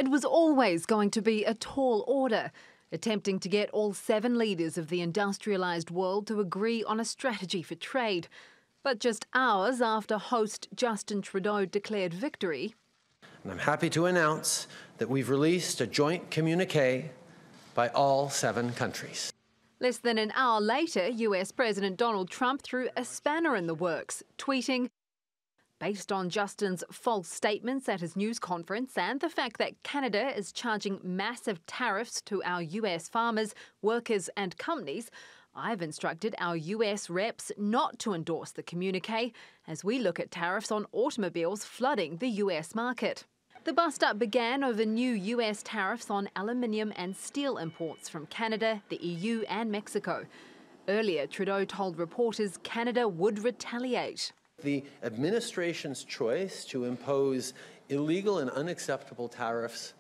It was always going to be a tall order, attempting to get all 7 leaders of the industrialised world to agree on a strategy for trade. But just hours after host Justin Trudeau declared victory, and I'm happy to announce that we've released a joint communique by all 7 countries. Less than an hour later, US President Donald Trump threw a spanner in the works, tweeting, "Based on Justin's false statements at his news conference and the fact that Canada is charging massive tariffs to our US farmers, workers and companies, I've instructed our US reps not to endorse the communique as we look at tariffs on automobiles flooding the US market." The bust-up began over new US tariffs on aluminium and steel imports from Canada, the EU and Mexico. Earlier, Trudeau told reporters Canada would retaliate. The administration's choice to impose illegal and unacceptable tariffs,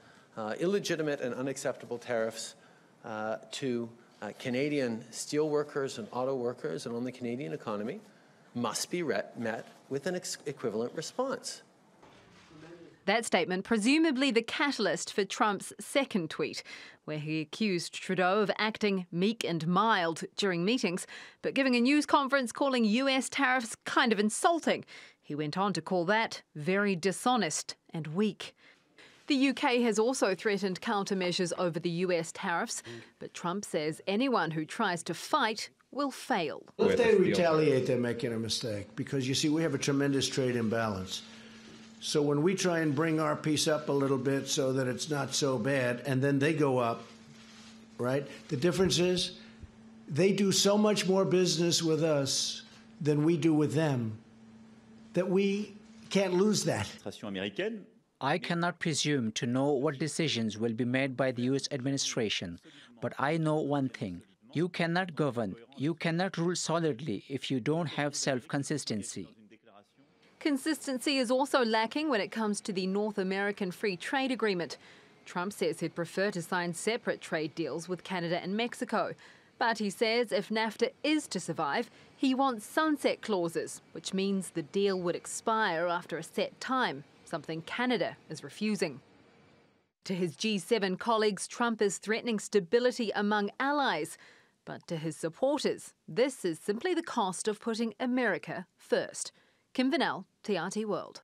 illegitimate and unacceptable tariffs to Canadian steelworkers and auto workers and on the Canadian economy must be met with an equivalent response. That statement presumably the catalyst for Trump's second tweet, where he accused Trudeau of acting meek and mild during meetings, but giving a news conference calling US tariffs kind of insulting. He went on to call that very dishonest and weak. The UK has also threatened countermeasures over the US tariffs, but Trump says anyone who tries to fight will fail. If they retaliate, they're making a mistake, because you see, we have a tremendous trade imbalance. So when we try and bring our piece up a little bit so that it's not so bad, and then they go up, right? The difference is they do so much more business with us than we do with them that we can't lose that. I cannot presume to know what decisions will be made by the US administration, but I know one thing. You cannot govern, you cannot rule solidly if you don't have self-consistency. Consistency is also lacking when it comes to the North American Free Trade Agreement. Trump says he'd prefer to sign separate trade deals with Canada and Mexico. But he says if NAFTA is to survive, he wants sunset clauses, which means the deal would expire after a set time, something Canada is refusing. To his G7 colleagues, Trump is threatening stability among allies. But to his supporters, this is simply the cost of putting America first. Vinnell, TRT World.